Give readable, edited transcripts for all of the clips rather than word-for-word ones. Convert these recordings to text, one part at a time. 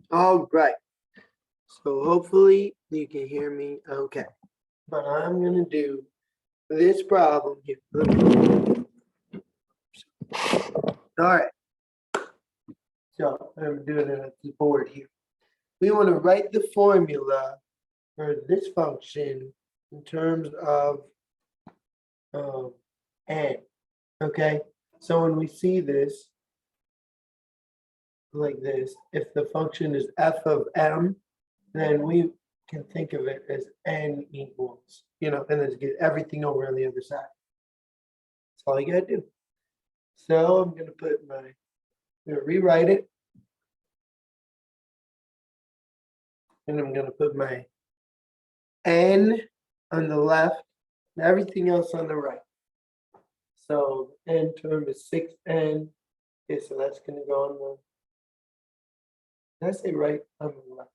All right. So hopefully you can hear me okay. But I'm going to do this problem here. All right. So I'm doing it at the board here. We want to write the formula for this function in terms of n. Okay. So when we see this like this, if the function is f of m, then we can think of it as n equals, and then get everything over on the other side. That's all you gotta do. So I'm gonna rewrite it. And I'm gonna put my n on the left, and everything else on the right. So n term is 6n. Okay, so that's gonna go on did I say right? On the left.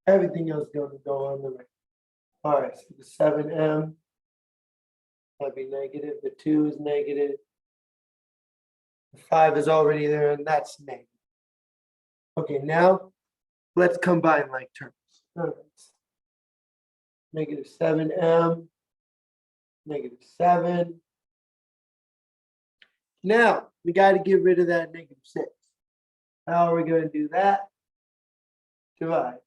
Everything else is gonna go on the right. All right, so the 7m, that'd be negative. The 2 is negative. The 5 is already there, and that's negative. Okay, now let's combine like terms. All right. Negative 7m, negative 7. Now, we got to get rid of that negative 6. How are we going to do that? Divide.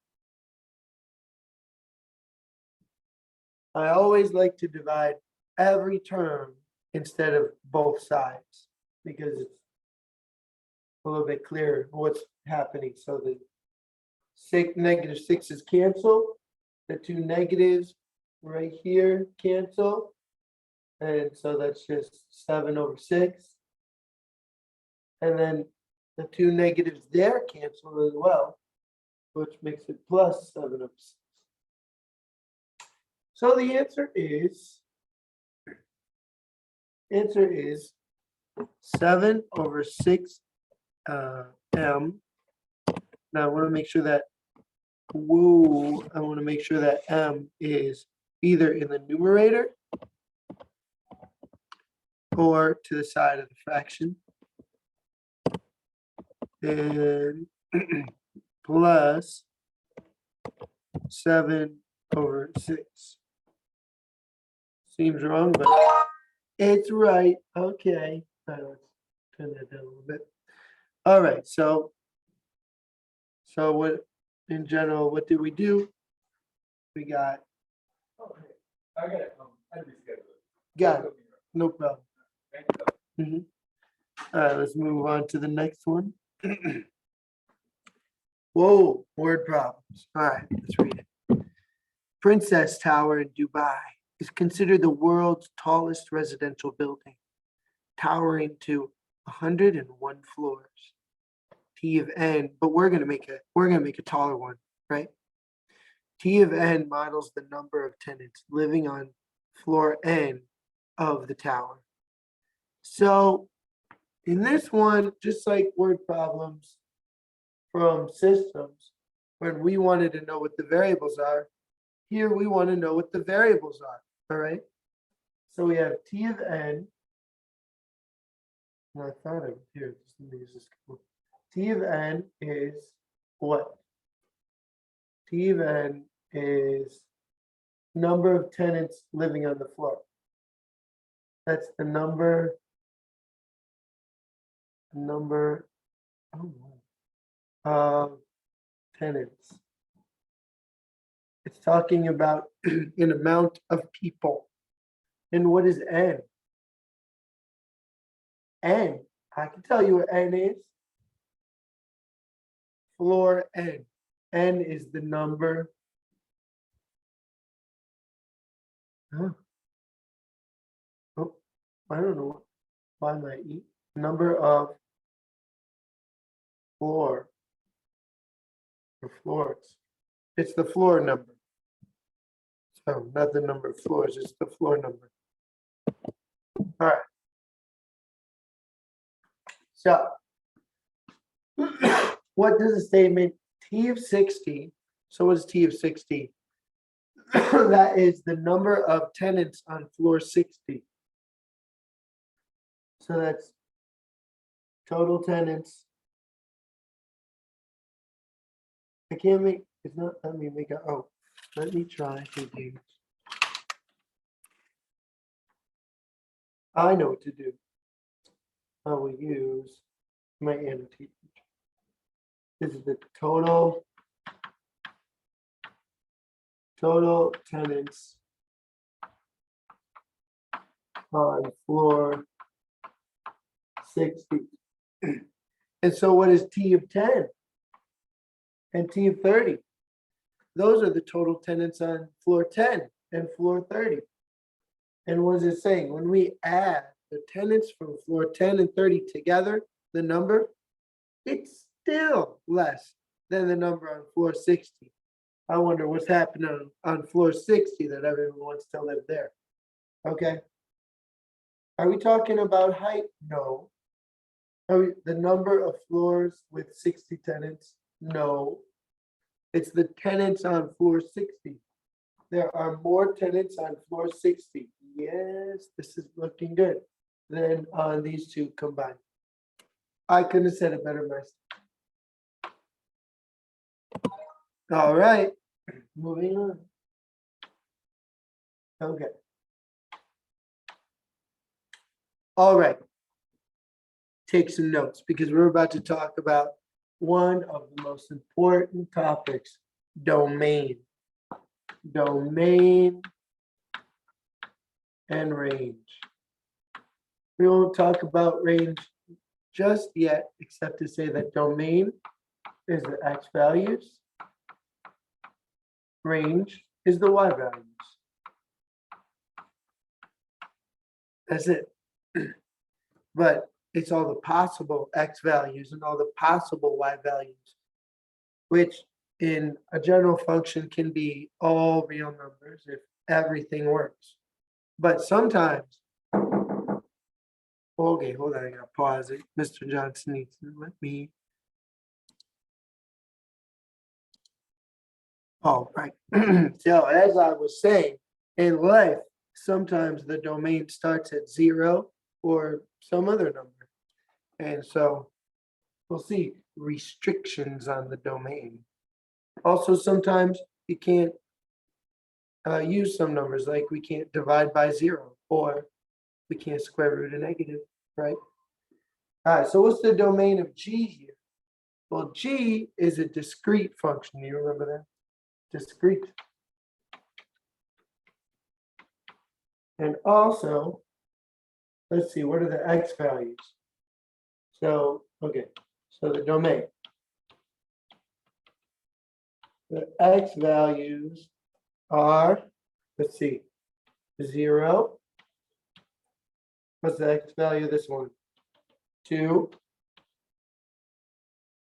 I always like to divide every term instead of both sides because it's a little bit clearer what's happening. So the negative 6's cancel. The two negatives right here cancel. And so that's just 7 over 6. And then the two negatives there cancel as well, which makes it plus 7 over 6. So the answer is 7 over 6 m. Now I want to make sure that m is either in the numerator or to the side of the fraction. And plus 7 over 6. Seems wrong, but it's right. Okay. Let's turn that down a little bit. All right. So what in general, what did we do? We got. I got it. I rescheduled it. Got it. No problem. All right, let's move on to the next one. Whoa, word problems. All right, let's read it. Princess Tower in Dubai is considered the world's tallest residential building, towering to 101 floors. T of n, but we're gonna make a taller one, right? T of n models the number of tenants living on floor n of the tower. So in this one, just like word problems from systems, when we wanted to know what the variables are, here we want to know what the variables are, all right? So we have T of n. I thought of here, let me use this. T of n is what? T of n is number of tenants living on the floor. That's the number of tenants. It's talking about an amount of people. And what is n? N, I can tell you what n is. Floor n. N is the number. Oh, I don't know why am I eat number of floor or floors. It's the floor number. So not the number of floors, it's the floor number. All right. So what does the statement T of 60? So what is T of 60? That is the number of tenants on floor 60. So that's total tenants I can't make, it's not, let me make a, oh, let me try thinking. I know what to do. I will use my annotation. This is the total tenants on floor 60. And so what is T of 10 and T of 30? Those are the total tenants on floor 10 and floor 30. And what is it saying? When we add the tenants from floor 10 and 30 together, the number, it's still less than the number on floor 60. I wonder what's happening on floor 60 that everyone wants to live there. Okay. Are we talking about height? No. Are we, the number of floors with 60 tenants? No. It's the tenants on floor 60. There are more tenants on floor 60. Yes, this is looking good than on these two combined. I couldn't have said it better myself. All right, moving on. Okay. All right. Take some notes because we're about to talk about one of the most important topics, domain. Domain and range. We won't talk about range just yet, except to say that domain is the x values. Range is the y values. That's it. But it's all the possible x values and all the possible y values, which in a general function can be all real numbers if everything works. But sometimes, okay, hold on, I gotta pause it. Mr. Johnson needs to let me. Oh, right. So as I was saying, in life, sometimes the domain starts at 0 or some other number. And so we'll see restrictions on the domain. Also, sometimes you can't use some numbers, like we can't divide by 0 or we can't square root a negative, right? All right, so what's the domain of G here? Well, G is a discrete function. You remember that? Discrete. And also, let's see, what are the x values? So, okay, so the domain. The x values are, let's see, 0. What's the x value of this one? 2.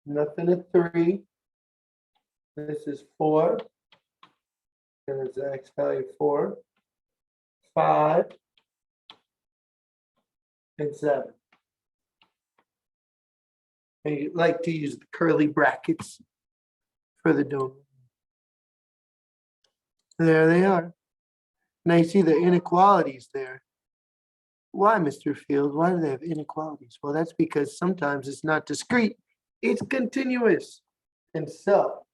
Nothing at 3. This is 4. And it's the x value 4. 5. And 7. And you like to use the curly brackets for the domain. There they are. And I see the inequalities there. Why, Mr. Field? Why do they have inequalities? Well, that's because sometimes it's not discrete, it's continuous. And so,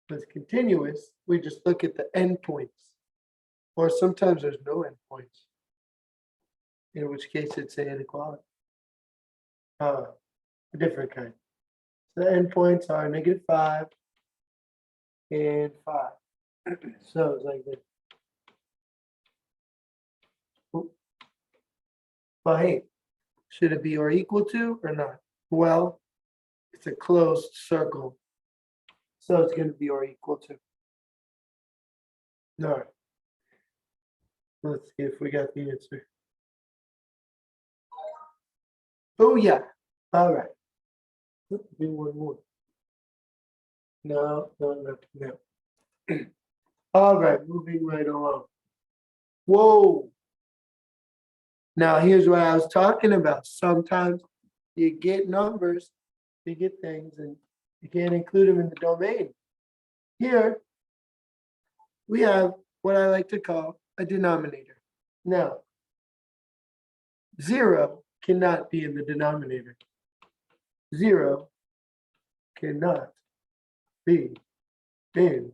when it's continuous, we just look at the endpoints. Or sometimes there's no endpoints, in which case it's an inequality. A different kind. So the endpoints are -5 and 5. So it's like this. But hey, should it be or equal to or not? Well, it's a closed circle. So it's going to be or equal to. All right. Let's see if we got the answer. Oh, yeah. All right. Let's do one more. No. All right, moving right along. Whoa. Now, here's what I was talking about. Sometimes you get numbers, you get things, and you can't include them in the domain. Here, we have what I like to call a denominator. Now, 0 cannot be in the denominator. 0 cannot be in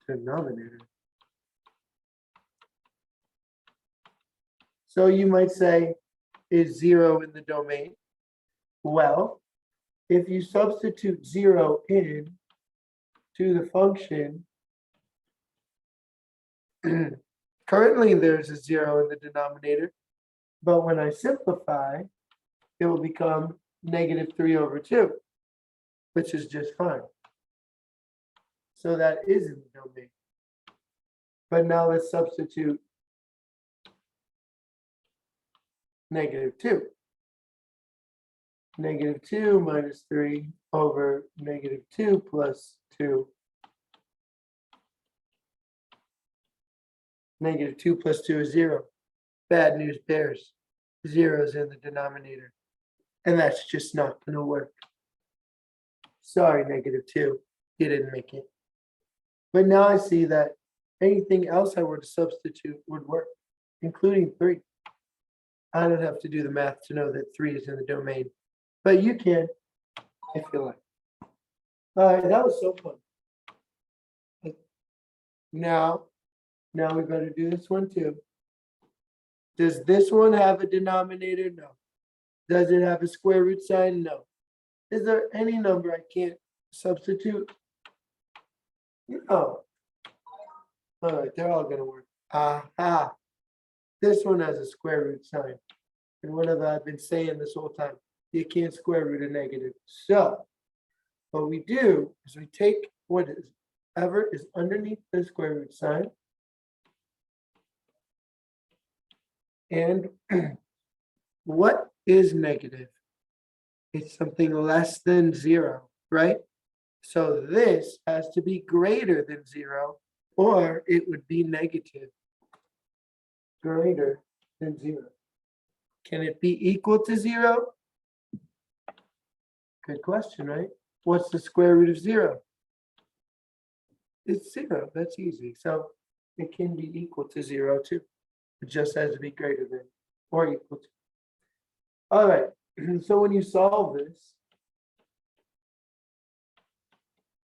denominator. So you might say, is 0 in the domain? Well, if you substitute 0 in to the function, currently there's a 0 in the denominator, but when I simplify, it will become -3/2, which is just fine. So that is in the domain. But now let's substitute -2. -2 minus 3 over -2 plus 2. -2 plus 2 is 0. Bad news bears. 0 is in the denominator. And that's just not going to work. Sorry, -2. You didn't make it. But now I see that anything else I were to substitute would work, including 3. I don't have to do the math to know that 3 is in the domain. But you can, if you like. All right, that was so fun. Now we better do this one too. Does this one have a denominator? No. Does it have a square root sign? No. Is there any number I can't substitute? No. All right, they're all going to work. Aha. This one has a square root sign. And what have I been saying this whole time? You can't square root a negative. So what we do is we take whatever is underneath the square root sign, and what is negative? It's something less than 0, right? So this has to be greater than 0, or it would be negative. Greater than 0. Can it be equal to 0? Good question, right? What's the square root of 0? It's 0. That's easy. So it can be equal to 0 too. It just has to be greater than or equal to. All right. So when you solve this,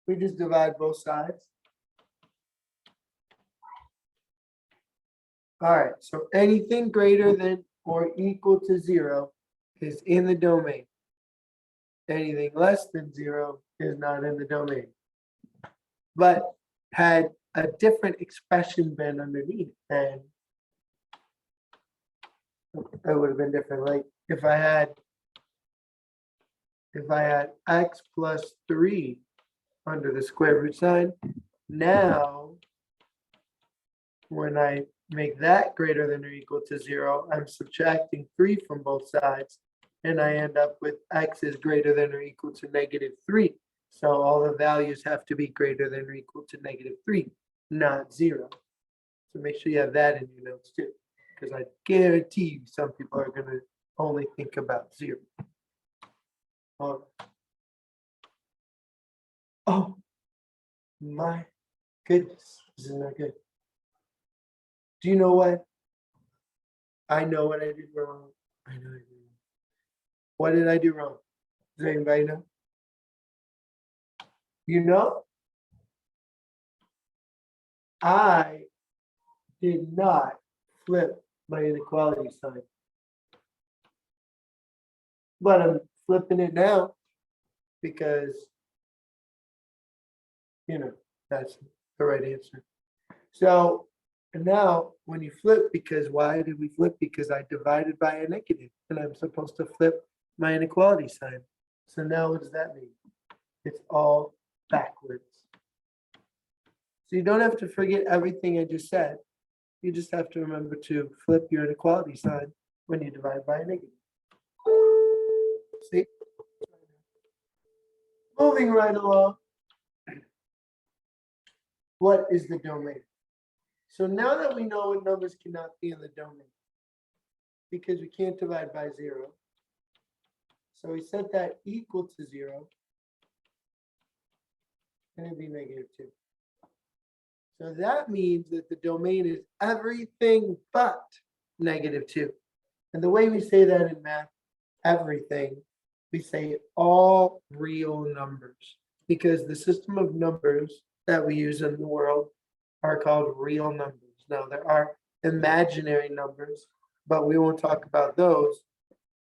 we just divide both sides. All right. So anything greater than or equal to 0 is in the domain. Anything less than 0 is not in the domain. But had a different expression been underneath, then that would have been different. Like if I had x plus 3 under the square root sign, now when I make that greater than or equal to 0, I'm subtracting 3 from both sides, and I end up with x is greater than or equal to -3. So all the values have to be greater than or equal to -3, not 0. So make sure you have that in your notes too, because I guarantee you some people are going to only think about 0. All right. Oh my goodness, this is not good. Do you know what? I know what I did wrong. I know I did wrong. What did I do wrong? Does anybody know? You know? I did not flip my inequality sign. But I'm flipping it now because, that's the right answer. So now when you flip, because why did we flip? Because I divided by a negative and I'm supposed to flip my inequality sign. So now what does that mean? It's all backwards. So you don't have to forget everything I just said. You just have to remember to flip your inequality sign when you divide by a negative. See? Moving right along. What is the domain? So now that we know what numbers cannot be in the domain, because we can't divide by 0, so we set that equal to 0, and it'd be -2. So that means that the domain is everything but -2. And the way we say that in math, everything, we say all real numbers, because the system of numbers that we use in the world are called real numbers. Now, there are imaginary numbers, but we won't talk about those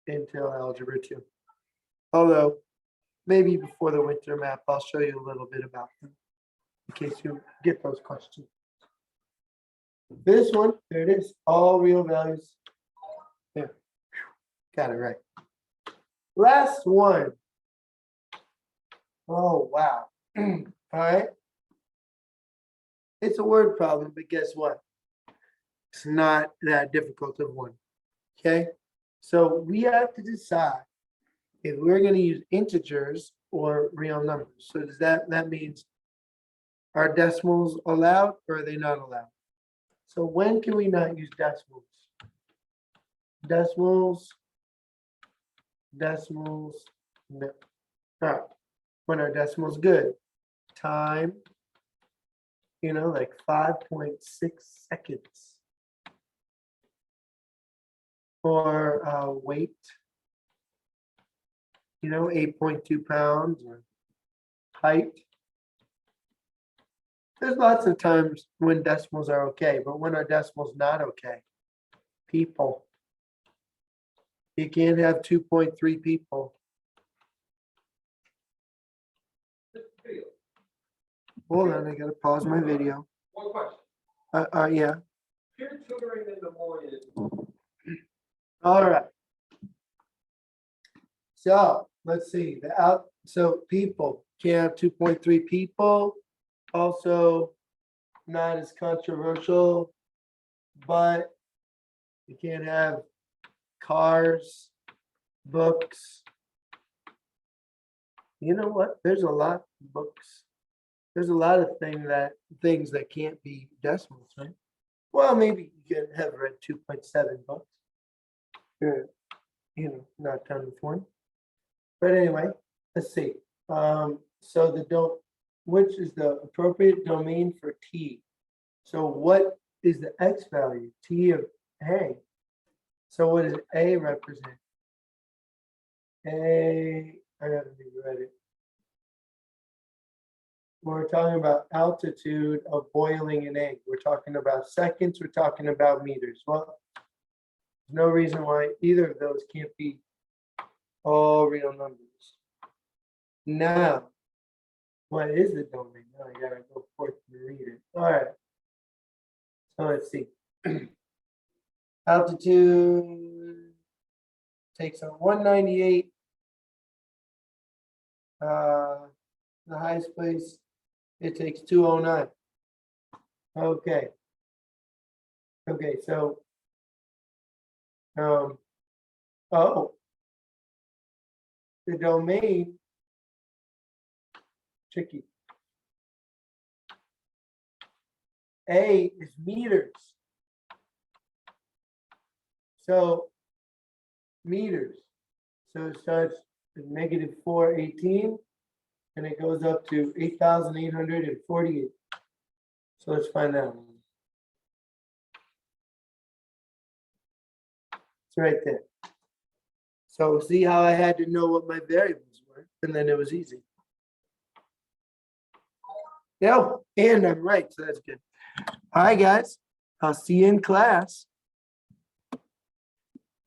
until Algebra 2. Although, maybe before the winter map, I'll show you a little bit about them in case you get those questions. This one, there it is, all real values. There, got it right. Last one. Oh, wow. All right. It's a word problem, but guess what? It's not that difficult of one. Okay. So we have to decide if we're going to use integers or real numbers. So does that means are decimals allowed or are they not allowed? So when can we not use decimals? Decimals, no. All right. When are decimals good? Time, like 5.6 seconds. Or weight, 8.2 pounds, or height. There's lots of times when decimals are okay, but when are decimals not okay? People. You can't have 2.3 people. Hold on, I gotta pause my video. One question. Yeah. Peer tutoring in the morning. All right. So let's see. So people can't have 2.3 people. Also, not as controversial, but you can't have cars, books. You know what? There's a lot of books. There's a lot of things that can't be decimals, right? Well, maybe you can have read 2.7 books. Not counting with one. But anyway, let's see. So which is the appropriate domain for T? So what is the X value? T of A. So what does A represent? I haven't even read it. We're talking about altitude of boiling an egg. We're talking about seconds. We're talking about meters. Well, there's no reason why either of those can't be all real numbers. Now, what is the domain? Now I gotta go forth and read it. All right. So let's see. Altitude takes on 198. The highest place, it takes 209. Okay. Okay, so the domain, tricky. A is meters. So meters. So it starts at -418 and it goes up to 8,848. So let's find that one. It's right there. So see how I had to know what my variables were, and then it was easy. Yeah, and I'm right, so that's good. All right, guys, I'll see you in class.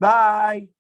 Bye.